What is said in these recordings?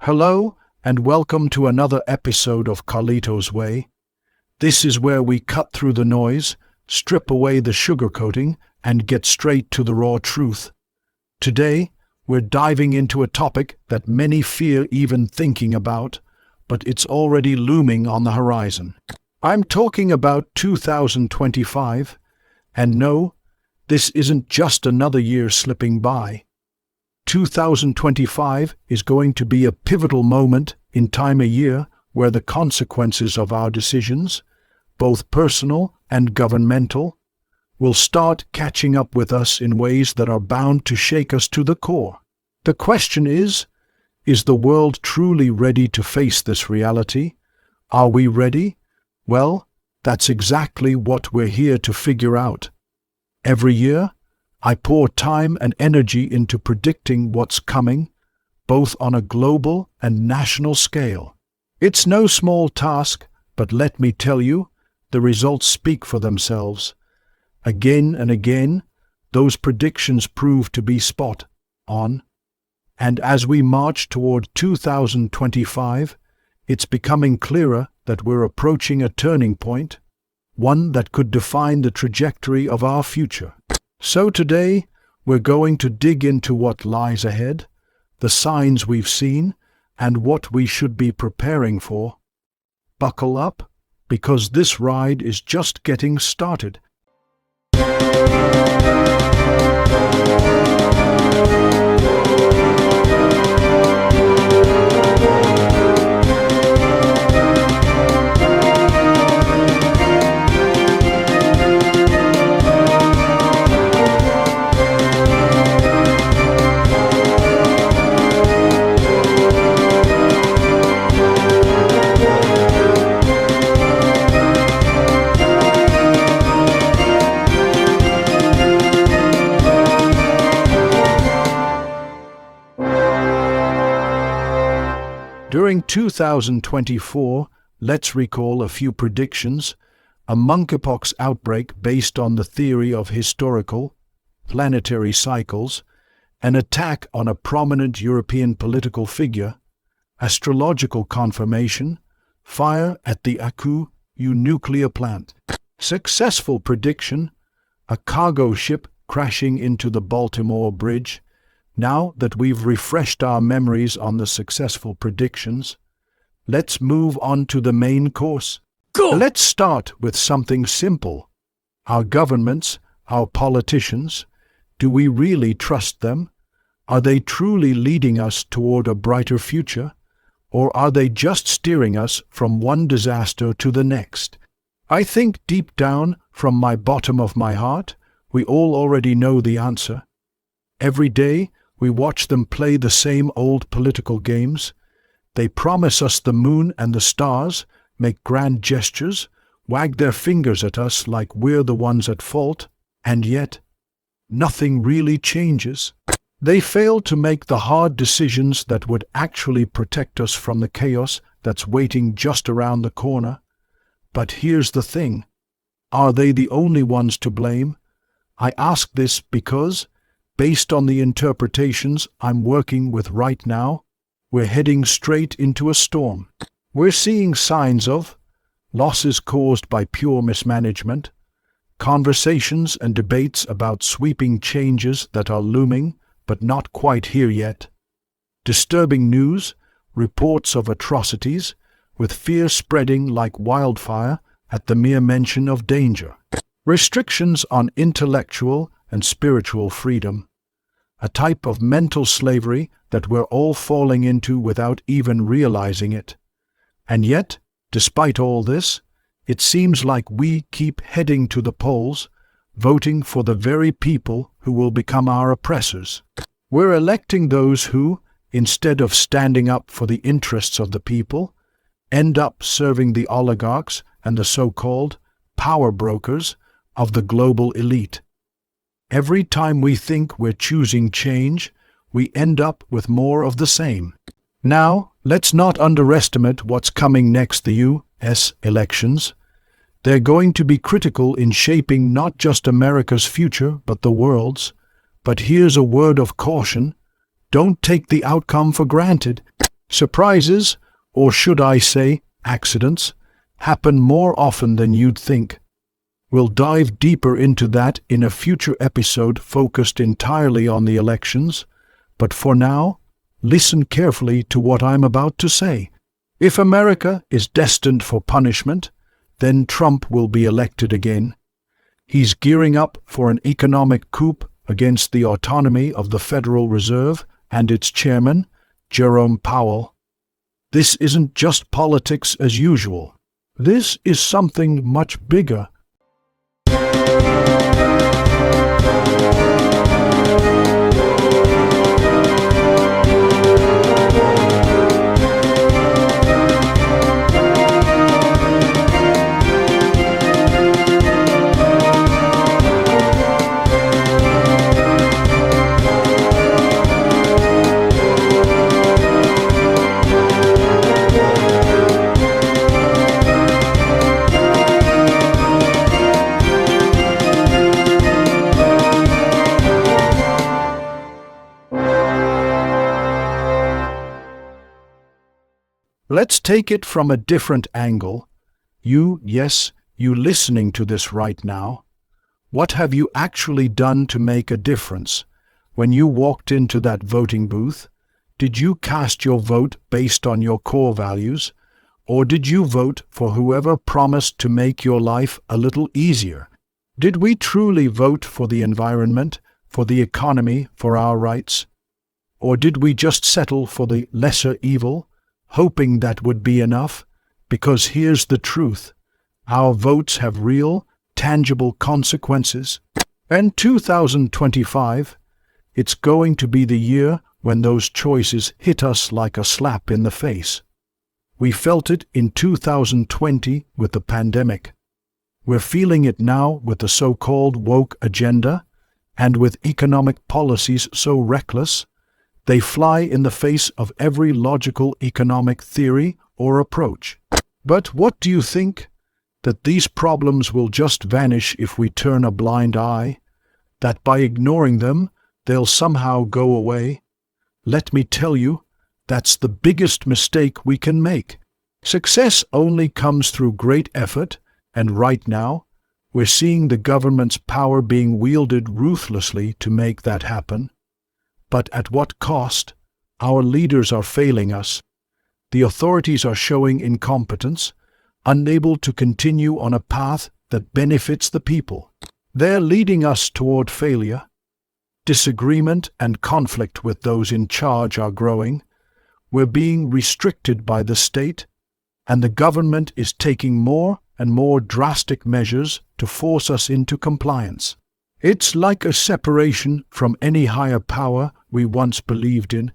Hello, and welcome to another episode of Carlito's Way. This is where we cut through the noise, strip away the sugarcoating, and get straight to the raw truth. Today, we're diving into a topic that many fear even thinking about, but it's already looming on the horizon. I'm talking about 2025, and no, this isn't just another year slipping by. 2025 is going to be a pivotal moment in time, a year where the consequences of our decisions, both personal and governmental, will start catching up with us in ways that are bound to shake us to the core. The question is the world truly ready to face this reality? Are we ready? Well, that's exactly what we're here to figure out. Every year, I pour time and energy into predicting what's coming, both on a global and national scale. It's no small task, but let me tell you, the results speak for themselves. Again and again, those predictions prove to be spot on. And as we march toward 2025, it's becoming clearer that we're approaching a turning point, one that could define the trajectory of our future. So today, we're going to dig into what lies ahead, the signs we've seen, and what we should be preparing for. Buckle up, because this ride is just getting started. During 2024, let's recall a few predictions: a monkeypox outbreak based on the theory of historical, planetary cycles, an attack on a prominent European political figure, astrological confirmation, fire at the Aku nuclear plant, successful prediction, a cargo ship crashing into the Baltimore Bridge. Now that we've refreshed our memories on the successful predictions, let's move on to the main course. Go! Let's start with something simple. Our governments, our politicians, do we really trust them? Are they truly leading us toward a brighter future? Or are they just steering us from one disaster to the next? I think deep down, from my bottom of my heart, we all already know the answer. Every day, we watch them play the same old political games. They promise us the moon and the stars, make grand gestures, wag their fingers at us like we're the ones at fault, and yet, nothing really changes. They fail to make the hard decisions that would actually protect us from the chaos that's waiting just around the corner. But here's the thing: are they the only ones to blame? I ask this because, based on the interpretations I'm working with right now, we're heading straight into a storm. We're seeing signs of losses caused by pure mismanagement, conversations and debates about sweeping changes that are looming but not quite here yet, disturbing news, reports of atrocities, with fear spreading like wildfire at the mere mention of danger, restrictions on intellectual and spiritual freedom, a type of mental slavery that we're all falling into without even realizing it. And yet, despite all this, it seems like we keep heading to the polls, voting for the very people who will become our oppressors. We're electing those who, instead of standing up for the interests of the people, end up serving the oligarchs and the so-called power brokers of the global elite. Every time we think we're choosing change, we end up with more of the same. Now, let's not underestimate what's coming next: the U.S. elections. They're going to be critical in shaping not just America's future, but the world's. But here's a word of caution: don't take the outcome for granted. Surprises, or should I say accidents, happen more often than you'd think. We'll dive deeper into that in a future episode focused entirely on the elections, but for now, listen carefully to what I'm about to say. If America is destined for punishment, then Trump will be elected again. He's gearing up for an economic coup against the autonomy of the Federal Reserve and its chairman, Jerome Powell. This isn't just politics as usual. This is something much bigger. Let's take it from a different angle. You listening to this right now. What have you actually done to make a difference? When you walked into that voting booth, did you cast your vote based on your core values, or did you vote for whoever promised to make your life a little easier? Did we truly vote for the environment, for the economy, for our rights? Or did we just settle for the lesser evil, hoping that would be enough? Because here's the truth. Our votes have real, tangible consequences. And 2025, it's going to be the year when those choices hit us like a slap in the face. We felt it in 2020 with the pandemic. We're feeling it now with the so-called woke agenda, and with economic policies so reckless, they fly in the face of every logical economic theory or approach. But what do you think? That these problems will just vanish if we turn a blind eye? That by ignoring them, they'll somehow go away? Let me tell you, that's the biggest mistake we can make. Success only comes through great effort, and right now, we're seeing the government's power being wielded ruthlessly to make that happen. But at what cost? Our leaders are failing us. The authorities are showing incompetence, unable to continue on a path that benefits the people. They're leading us toward failure. Disagreement and conflict with those in charge are growing. We're being restricted by the state, and the government is taking more and more drastic measures to force us into compliance. It's like a separation from any higher power we once believed in,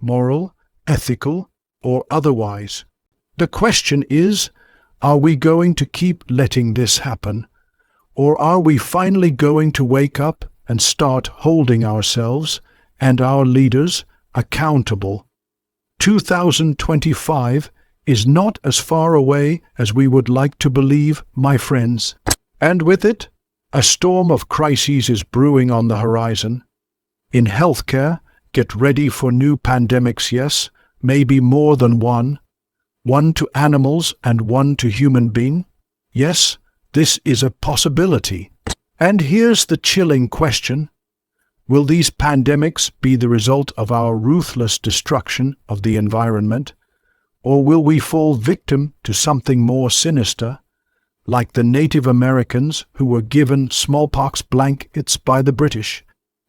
moral, ethical, or otherwise. The question is, are we going to keep letting this happen? Or are we finally going to wake up and start holding ourselves and our leaders accountable? 2025 is not as far away as we would like to believe, my friends. And with it, a storm of crises is brewing on the horizon. In healthcare, get ready for new pandemics, yes, maybe more than one. One to animals and one to human being. Yes, this is a possibility. And here's the chilling question. Will these pandemics be the result of our ruthless destruction of the environment, or will we fall victim to something more sinister, like the Native Americans who were given smallpox blankets by the British?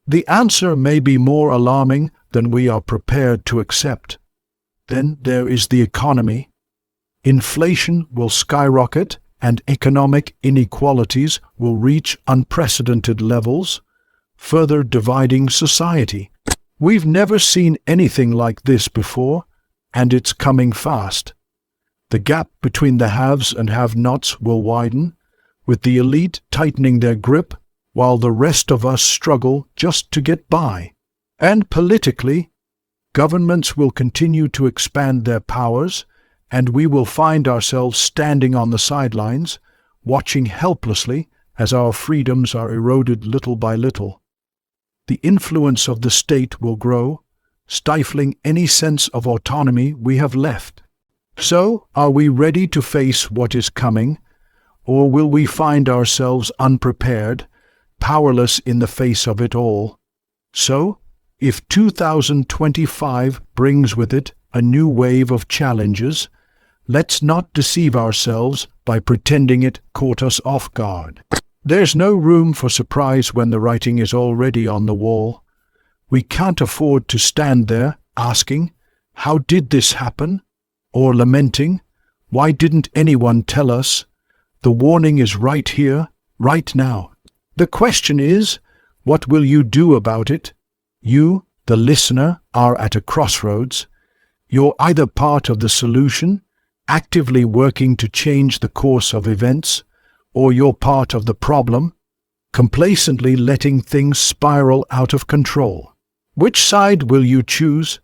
The answer may be more alarming than we are prepared to accept. Then there is the economy. Inflation will skyrocket and economic inequalities will reach unprecedented levels, further dividing society. We've never seen anything like this before, and it's coming fast. The gap between the haves and have-nots will widen, with the elite tightening their grip while the rest of us struggle just to get by. And politically, governments will continue to expand their powers, and we will find ourselves standing on the sidelines, watching helplessly as our freedoms are eroded little by little. The influence of the state will grow, stifling any sense of autonomy we have left. So, are we ready to face what is coming, or will we find ourselves unprepared, powerless in the face of it all? So, if 2025 brings with it a new wave of challenges, let's not deceive ourselves by pretending it caught us off guard. There's no room for surprise when the writing is already on the wall. We can't afford to stand there asking, "How did this happen?" or lamenting, "Why didn't anyone tell us?" The warning is right here, right now. The question is, what will you do about it? You, the listener, are at a crossroads. You're either part of the solution, actively working to change the course of events, or you're part of the problem, complacently letting things spiral out of control. Which side will you choose?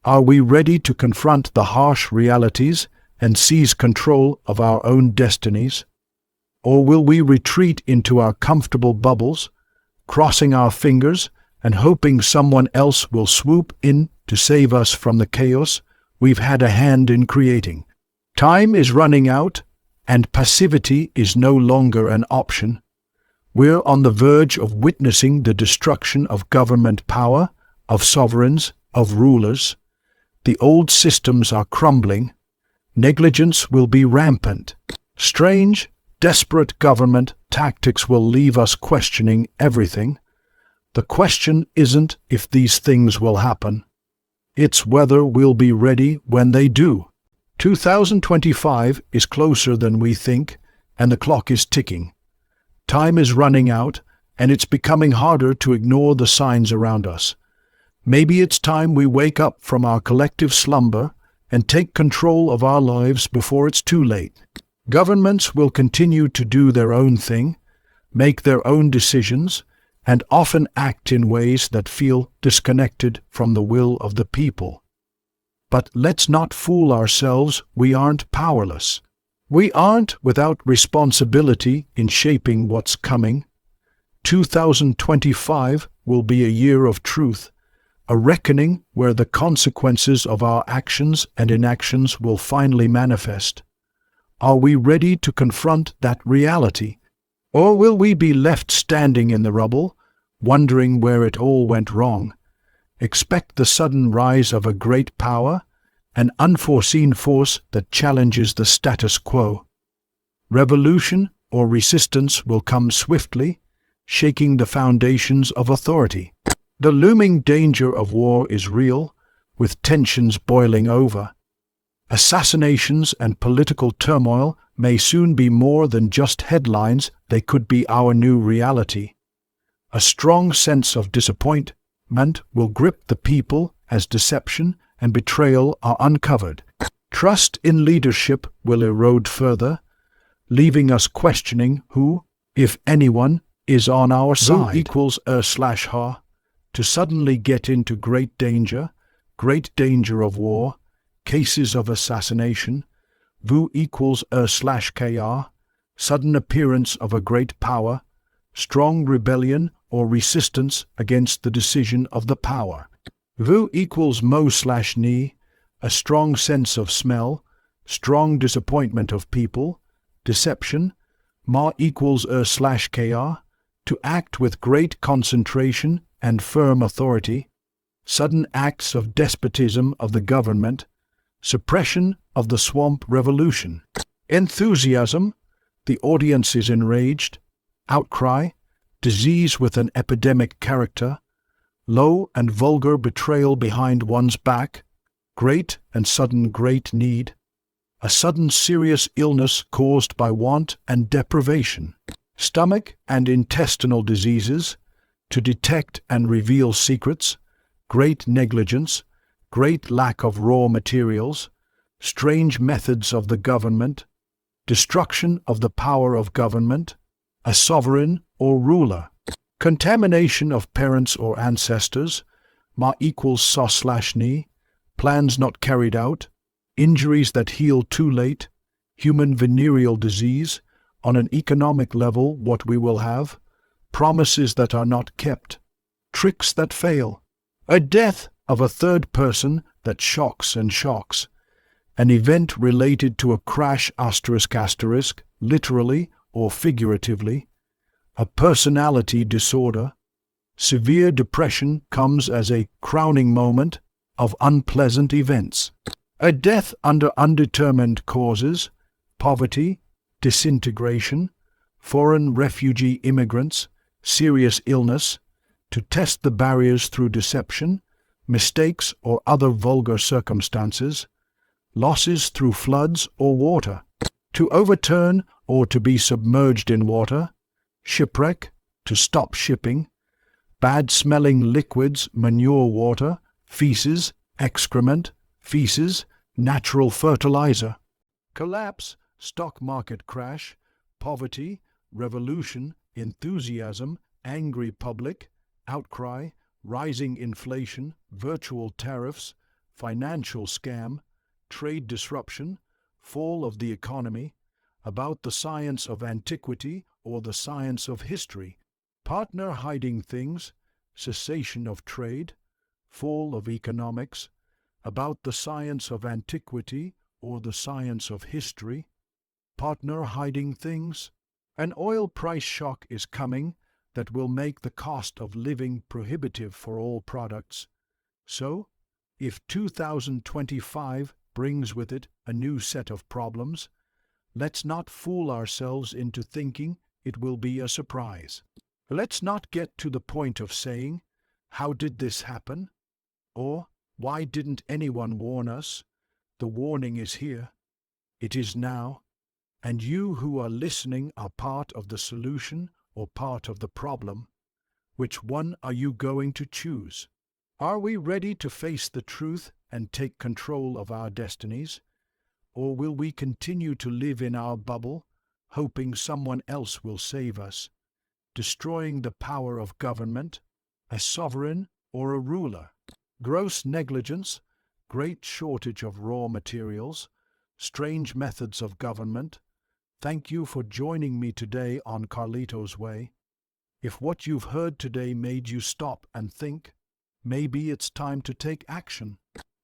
Are we ready to confront the harsh realities and seize control of our own destinies? Or will we retreat into our comfortable bubbles, crossing our fingers and hoping someone else will swoop in to save us from the chaos we've had a hand in creating? Time is running out, and passivity is no longer an option. We're on the verge of witnessing the destruction of government power, of sovereigns, of rulers. The old systems are crumbling. Negligence will be rampant. Strange, desperate government tactics will leave us questioning everything. The question isn't if these things will happen. It's whether we'll be ready when they do. 2025 is closer than we think, and the clock is ticking. Time is running out, and it's becoming harder to ignore the signs around us. Maybe it's time we wake up from our collective slumber and take control of our lives before it's too late. Governments will continue to do their own thing, make their own decisions, and often act in ways that feel disconnected from the will of the people. But let's not fool ourselves, we aren't powerless. We aren't without responsibility in shaping what's coming. 2025 will be a year of truth, a reckoning where the consequences of our actions and inactions will finally manifest. Are we ready to confront that reality? Or will we be left standing in the rubble, wondering where it all went wrong? Expect the sudden rise of a great power, an unforeseen force that challenges the status quo. Revolution or resistance will come swiftly, shaking the foundations of authority. The looming danger of war is real, with tensions boiling over. Assassinations and political turmoil may soon be more than just headlines, they could be our new reality. A strong sense of disappointment will grip the people as deception and betrayal are uncovered. Trust in leadership will erode further, leaving us questioning who, if anyone, is on our side. Who equals /her, to suddenly get into great danger of war, cases of assassination. Vu equals /kr, sudden appearance of a great power, strong rebellion or resistance against the decision of the power. Vu equals mo/ni, a strong sense of smell, strong disappointment of people, deception. Ma equals /kr, to act with great concentration and firm authority, sudden acts of despotism of the government, suppression of the swamp revolution. Enthusiasm, the audience is enraged, outcry, disease with an epidemic character, low and vulgar betrayal behind one's back, great and sudden great need, a sudden serious illness caused by want and deprivation, stomach and intestinal diseases, to detect and reveal secrets, great negligence, great lack of raw materials, strange methods of the government, destruction of the power of government, a sovereign or ruler, contamination of parents or ancestors, ma equals sa/ni, plans not carried out, injuries that heal too late, human venereal disease, on an economic level what we will have, promises that are not kept, tricks that fail, a death of a third person that shocks and shocks, an event related to a crash ***, literally or figuratively, a personality disorder. Severe depression comes as a crowning moment of unpleasant events. A death under undetermined causes, poverty, disintegration, foreign refugee immigrants, serious illness, to test the barriers through deception, mistakes or other vulgar circumstances, losses through floods or water, to overturn or to be submerged in water, shipwreck, to stop shipping, bad-smelling liquids, manure water, feces, excrement, feces, natural fertilizer, collapse, stock market crash, poverty, revolution, enthusiasm, angry public, outcry, rising inflation, virtual tariffs, financial scam, trade disruption, fall of the economy, about the science of antiquity or the science of history, partner hiding things, cessation of trade, fall of economics, about the science of antiquity or the science of history, partner hiding things. An oil price shock is coming that will make the cost of living prohibitive for all products. So, if 2025 brings with it a new set of problems, let's not fool ourselves into thinking it will be a surprise. Let's not get to the point of saying, "How did this happen?" or "Why didn't anyone warn us?" The warning is here. It is now. And you who are listening are part of the solution or part of the problem. Which one are you going to choose? Are we ready to face the truth and take control of our destinies? Or will we continue to live in our bubble, hoping someone else will save us, destroying the power of government, a sovereign or a ruler? Gross negligence, great shortage of raw materials, strange methods of government. Thank you for joining me today on Carlito's Way. If what you've heard today made you stop and think, maybe it's time to take action.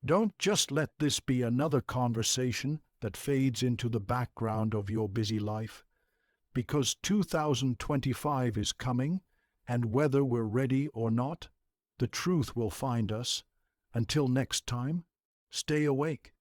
Don't just let this be another conversation that fades into the background of your busy life, because 2025 is coming, and whether we're ready or not, the truth will find us. Until next time, stay awake.